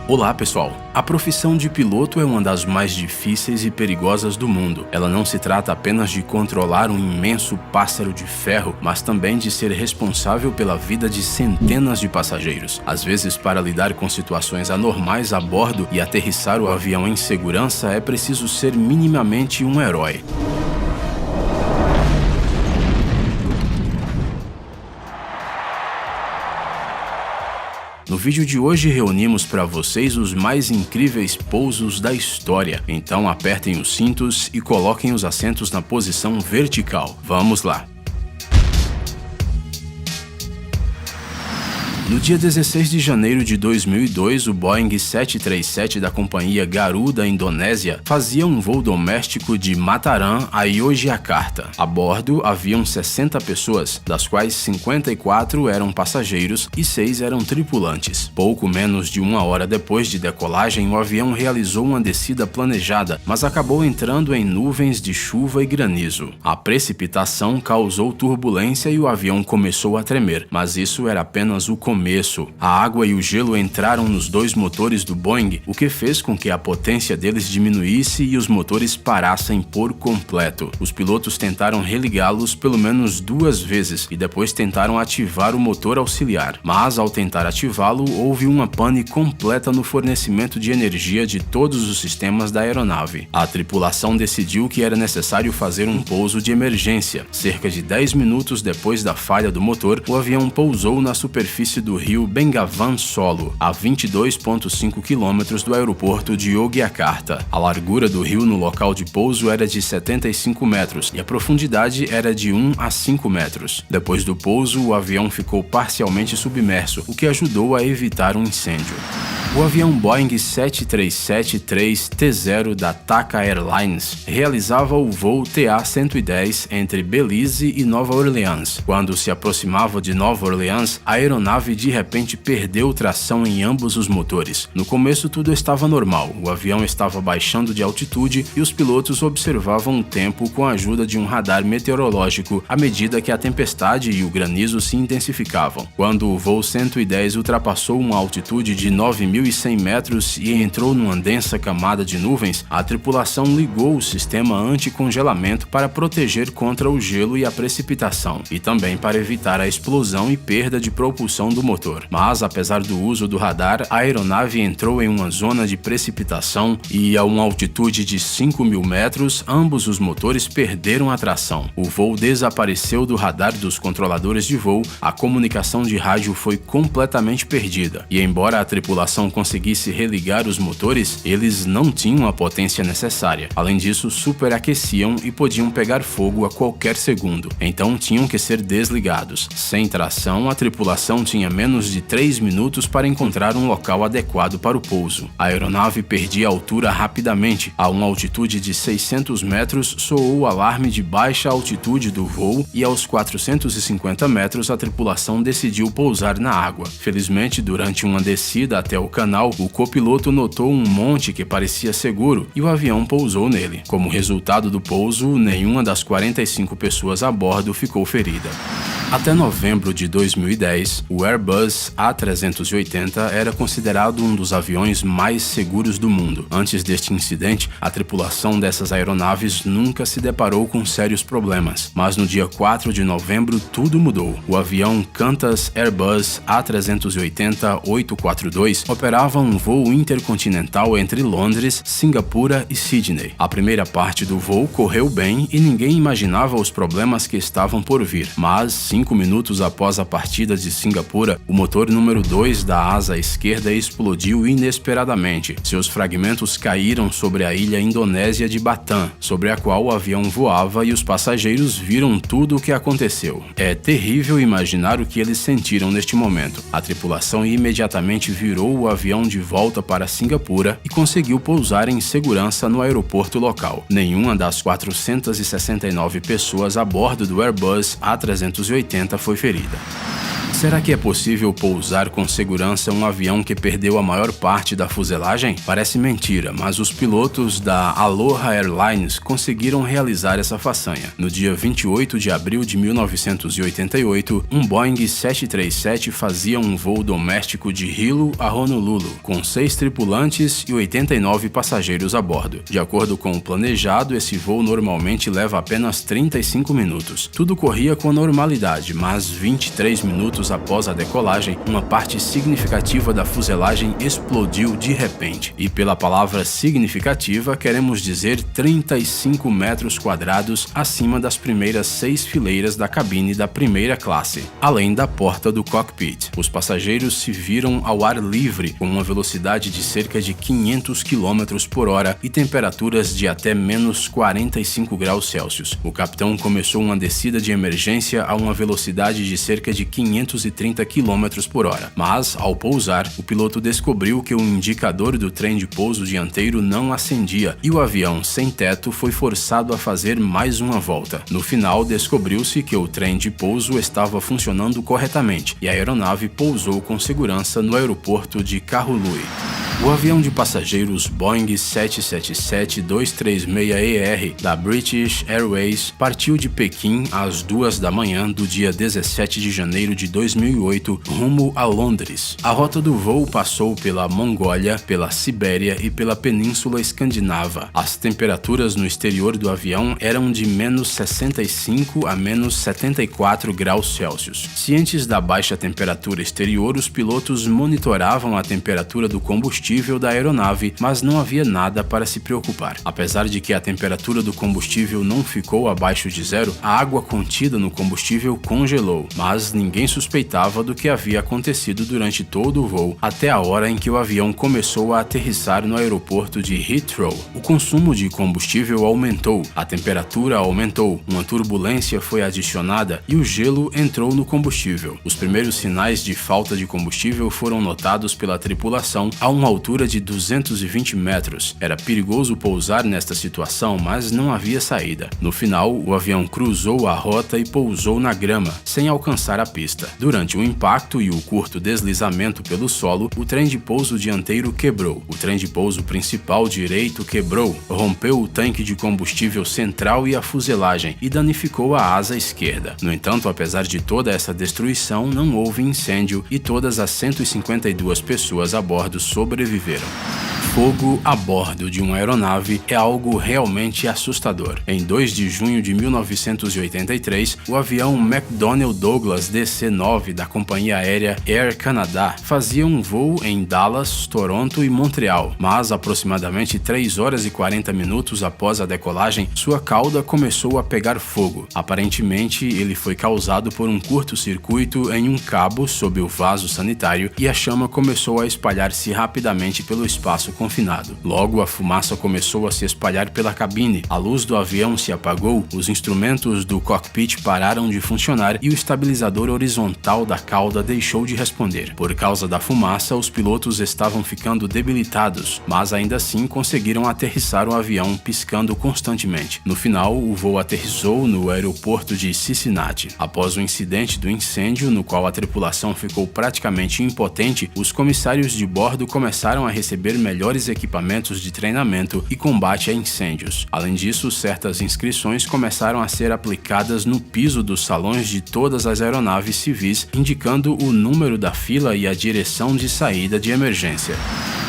Olá pessoal, a profissão de piloto é uma das mais difíceis e perigosas do mundo. Ela não se trata apenas de controlar um imenso pássaro de ferro, mas também de ser responsável pela vida de centenas de passageiros. Às vezes, para lidar com situações anormais a bordo e aterrissar o avião em segurança, é preciso ser minimamente um herói. No vídeo de hoje reunimos para vocês os mais incríveis pousos da história. Então apertem os cintos e coloquem os assentos na posição vertical. Vamos lá! No dia 16 de janeiro de 2002, o Boeing 737 da companhia Garuda Indonésia fazia um voo doméstico de Mataram a Yogyakarta. A bordo haviam 60 pessoas, das quais 54 eram passageiros e 6 eram tripulantes. Pouco menos de uma hora depois de decolagem, o avião realizou uma descida planejada, mas acabou entrando em nuvens de chuva e granizo. A precipitação causou turbulência e o avião começou a tremer, mas isso era apenas o começo. A água e o gelo entraram nos dois motores do Boeing, o que fez com que a potência deles diminuísse e os motores parassem por completo. Os pilotos tentaram religá-los pelo menos 2 vezes e depois tentaram ativar o motor auxiliar, mas ao tentar ativá-lo, houve uma pane completa no fornecimento de energia de todos os sistemas da aeronave. A tripulação decidiu que era necessário fazer um pouso de emergência. Cerca de 10 minutos depois da falha do motor, o avião pousou na superfície do rio Bengawan Solo, a 22,5 km do aeroporto de Yogyakarta. A largura do rio no local de pouso era de 75 metros e a profundidade era de 1 a 5 metros. Depois do pouso, o avião ficou parcialmente submerso, o que ajudou a evitar um incêndio. O avião Boeing 737-3T0 da TACA Airlines realizava o voo TA-110 entre Belize e Nova Orleans. Quando se aproximava de Nova Orleans, a aeronave de repente perdeu tração em ambos os motores. No começo tudo estava normal, o avião estava baixando de altitude e os pilotos observavam o tempo com a ajuda de um radar meteorológico à medida que a tempestade e o granizo se intensificavam. Quando o voo 110 ultrapassou uma altitude de 9.100 metros e entrou numa densa camada de nuvens, a tripulação ligou o sistema anti-congelamento para proteger contra o gelo e a precipitação, e também para evitar a explosão e perda de propulsão do motor. Mas, apesar do uso do radar, a aeronave entrou em uma zona de precipitação e, a uma altitude de 5.000 metros, ambos os motores perderam a tração. O voo desapareceu do radar dos controladores de voo, a comunicação de rádio foi completamente perdida, e embora a tripulação conseguisse religar os motores, eles não tinham a potência necessária. Além disso, superaqueciam e podiam pegar fogo a qualquer segundo, então tinham que ser desligados. Sem tração, a tripulação tinha menos de 3 minutos para encontrar um local adequado para o pouso. A aeronave perdia altura rapidamente. A uma altitude de 600 metros, soou o alarme de baixa altitude do voo e aos 450 metros a tripulação decidiu pousar na água. Felizmente, durante uma descida até o canal, o copiloto notou um monte que parecia seguro e o avião pousou nele. Como resultado do pouso, nenhuma das 45 pessoas a bordo ficou ferida. Até novembro de 2010, o Airbus A380 era considerado um dos aviões mais seguros do mundo. Antes deste incidente, a tripulação dessas aeronaves nunca se deparou com sérios problemas. Mas no dia 4 de novembro, tudo mudou. O avião Qantas Airbus A380-842 operava um voo intercontinental entre Londres, Singapura e Sydney. A primeira parte do voo correu bem e ninguém imaginava os problemas que estavam por vir. Mas, 5 minutos após a partida de Singapura, o motor número 2 da asa esquerda explodiu inesperadamente. Seus fragmentos caíram sobre a ilha indonésia de Batam, sobre a qual o avião voava, e os passageiros viram tudo o que aconteceu. É terrível imaginar o que eles sentiram neste momento. A tripulação imediatamente virou o avião de volta para Singapura e conseguiu pousar em segurança no aeroporto local. Nenhuma das 469 pessoas a bordo do Airbus A380 foi ferida. Será que é possível pousar com segurança um avião que perdeu a maior parte da fuselagem? Parece mentira, mas os pilotos da Aloha Airlines conseguiram realizar essa façanha. No dia 28 de abril de 1988, um Boeing 737 fazia um voo doméstico de Hilo a Honolulu, com 6 tripulantes e 89 passageiros a bordo. De acordo com o planejado, esse voo normalmente leva apenas 35 minutos. Tudo corria com normalidade, mas 23 minutos após a decolagem, uma parte significativa da fuselagem explodiu de repente. E pela palavra significativa, queremos dizer 35 metros quadrados acima das primeiras 6 fileiras da cabine da primeira classe, além da porta do cockpit. Os passageiros se viram ao ar livre, com uma velocidade de cerca de 500 km por hora e temperaturas de até menos 45 graus Celsius. O capitão começou uma descida de emergência a uma velocidade de cerca de 530 km por hora, mas, ao pousar, o piloto descobriu que o indicador do trem de pouso dianteiro não acendia e o avião sem teto foi forçado a fazer mais uma volta. No final, descobriu-se que o trem de pouso estava funcionando corretamente e a aeronave pousou com segurança no aeroporto de Kahului. O avião de passageiros Boeing 777-236ER da British Airways partiu de Pequim às 2 da manhã do dia 17 de janeiro de 2008 rumo a Londres. A rota do voo passou pela Mongólia, pela Sibéria e pela Península Escandinava. As temperaturas no exterior do avião eram de menos 65 a menos 74 graus Celsius. Cientes da baixa temperatura exterior, os pilotos monitoravam a temperatura do combustível da aeronave, mas não havia nada para se preocupar. Apesar de que a temperatura do combustível não ficou abaixo de zero, a água contida no combustível congelou, mas ninguém suspeitava do que havia acontecido durante todo o voo, até a hora em que o avião começou a aterrissar no aeroporto de Heathrow. O consumo de combustível aumentou, a temperatura aumentou, uma turbulência foi adicionada e o gelo entrou no combustível. Os primeiros sinais de falta de combustível foram notados pela tripulação a uma altura de 220 metros. Era perigoso pousar nesta situação, mas não havia saída. No final, o avião cruzou a rota e pousou na grama, sem alcançar a pista. Durante o impacto e o curto deslizamento pelo solo, o trem de pouso dianteiro quebrou. O trem de pouso principal direito quebrou, rompeu o tanque de combustível central e a fuselagem e danificou a asa esquerda. No entanto, apesar de toda essa destruição, não houve incêndio e todas as 152 pessoas a bordo sobreviveram. Fogo a bordo de uma aeronave é algo realmente assustador. Em 2 de junho de 1983, o avião McDonnell Douglas DC-9 da companhia aérea Air Canada fazia um voo em Dallas, Toronto e Montreal, mas aproximadamente 3 horas e 40 minutos após a decolagem, sua cauda começou a pegar fogo. Aparentemente, ele foi causado por um curto-circuito em um cabo sob o vaso sanitário e a chama começou a espalhar-se rapidamente pelo espaço confinado. Logo, a fumaça começou a se espalhar pela cabine, a luz do avião se apagou, os instrumentos do cockpit pararam de funcionar e o estabilizador horizontal da cauda deixou de responder. Por causa da fumaça, os pilotos estavam ficando debilitados, mas ainda assim conseguiram aterrissar o avião piscando constantemente. No final, o voo aterrissou no aeroporto de Cincinnati. Após o incidente do incêndio, no qual a tripulação ficou praticamente impotente, os comissários de bordo começaram a receber melhores equipamentos de treinamento e combate a incêndios. Além disso, certas inscrições começaram a ser aplicadas no piso dos salões de todas as aeronaves civis, indicando o número da fila e a direção de saída de emergência.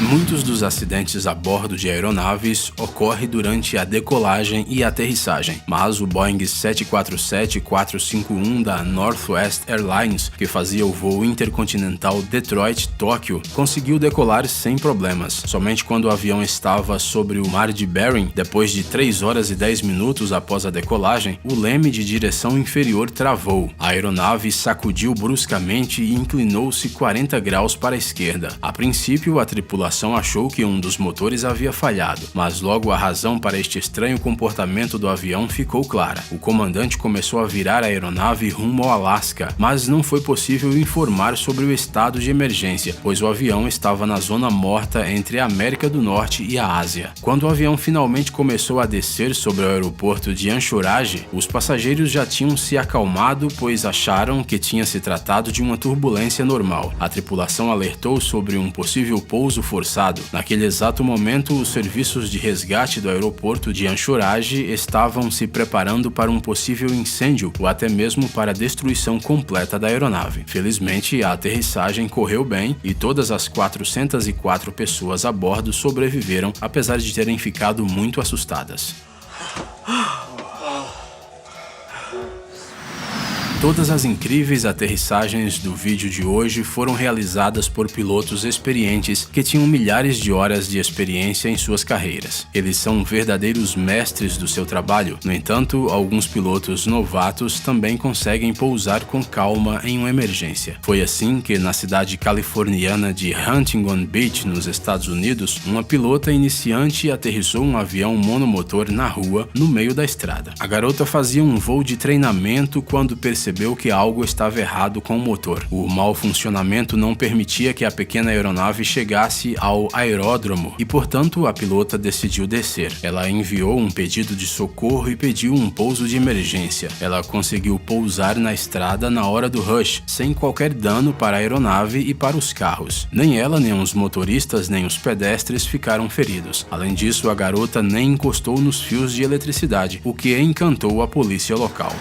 Muitos dos acidentes a bordo de aeronaves ocorrem durante a decolagem e aterrissagem, mas o Boeing 747-451 da Northwest Airlines, que fazia o voo intercontinental Detroit-Tóquio, conseguiu decolar sem problemas. Somente quando o avião estava sobre o mar de Bering, depois de 3 horas e 10 minutos após a decolagem, o leme de direção inferior travou. A aeronave sacudiu bruscamente e inclinou-se 40 graus para a esquerda. A princípio, a tripulação tripulação achou que um dos motores havia falhado, mas logo a razão para este estranho comportamento do avião ficou clara. O comandante começou a virar a aeronave rumo ao Alasca, mas não foi possível informar sobre o estado de emergência, pois o avião estava na zona morta entre a América do Norte e a Ásia. Quando o avião finalmente começou a descer sobre o aeroporto de Anchorage, os passageiros já tinham se acalmado, pois acharam que tinha se tratado de uma turbulência normal. A tripulação alertou sobre um possível pouso forçado. Naquele exato momento, os serviços de resgate do aeroporto de Anchorage estavam se preparando para um possível incêndio ou até mesmo para a destruição completa da aeronave. Felizmente, a aterrissagem correu bem e todas as 404 pessoas a bordo sobreviveram, apesar de terem ficado muito assustadas. Todas as incríveis aterrissagens do vídeo de hoje foram realizadas por pilotos experientes que tinham milhares de horas de experiência em suas carreiras. Eles são verdadeiros mestres do seu trabalho. No entanto, alguns pilotos novatos também conseguem pousar com calma em uma emergência. Foi assim que, na cidade californiana de Huntington Beach, nos Estados Unidos, uma pilota iniciante aterrissou um avião monomotor na rua, no meio da estrada. A garota fazia um voo de treinamento quando percebeu que algo estava errado com o motor. O mau funcionamento não permitia que a pequena aeronave chegasse ao aeródromo e, portanto, a pilota decidiu descer. Ela enviou um pedido de socorro e pediu um pouso de emergência. Ela conseguiu pousar na estrada na hora do rush, sem qualquer dano para a aeronave e para os carros. Nem ela, nem os motoristas, nem os pedestres ficaram feridos. Além disso, a garota nem encostou nos fios de eletricidade, o que encantou a polícia local.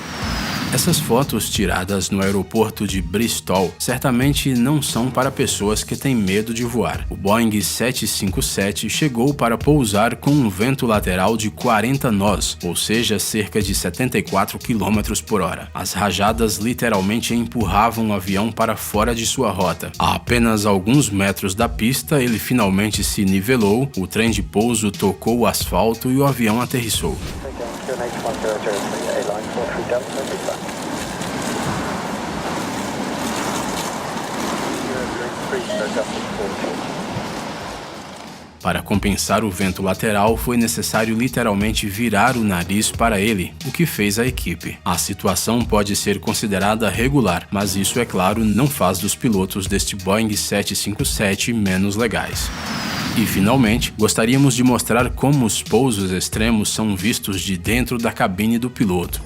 Essas fotos tiradas no aeroporto de Bristol certamente não são para pessoas que têm medo de voar. O Boeing 757 chegou para pousar com um vento lateral de 40 nós, ou seja, cerca de 74 km por hora. As rajadas literalmente empurravam o avião para fora de sua rota. A apenas alguns metros da pista, ele finalmente se nivelou, o trem de pouso tocou o asfalto e o avião aterrissou. Para compensar o vento lateral, foi necessário literalmente virar o nariz para ele, o que fez a equipe. A situação pode ser considerada regular, mas isso, é claro, não faz dos pilotos deste Boeing 757 menos legais. E, finalmente, gostaríamos de mostrar como os pousos extremos são vistos de dentro da cabine do piloto.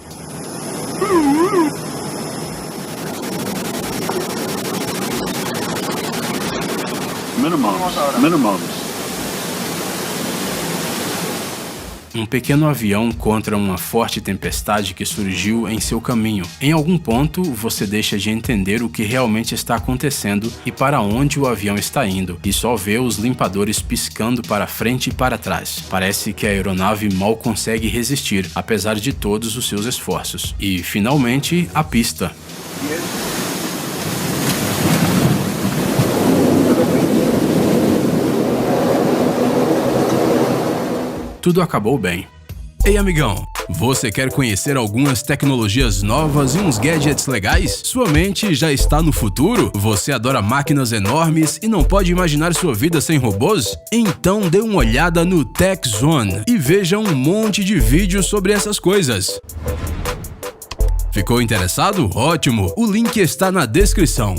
Minimums. Um pequeno avião contra uma forte tempestade que surgiu em seu caminho. Em algum ponto, você deixa de entender o que realmente está acontecendo e para onde o avião está indo, e só vê os limpadores piscando para frente e para trás. Parece que a aeronave mal consegue resistir, apesar de todos os seus esforços. E, finalmente, a pista. Tudo acabou bem. Ei, amigão, você quer conhecer algumas tecnologias novas e uns gadgets legais? Sua mente já está no futuro? Você adora máquinas enormes e não pode imaginar sua vida sem robôs? Então dê uma olhada no Tech Zone e veja um monte de vídeos sobre essas coisas. Ficou interessado? Ótimo! O link está na descrição.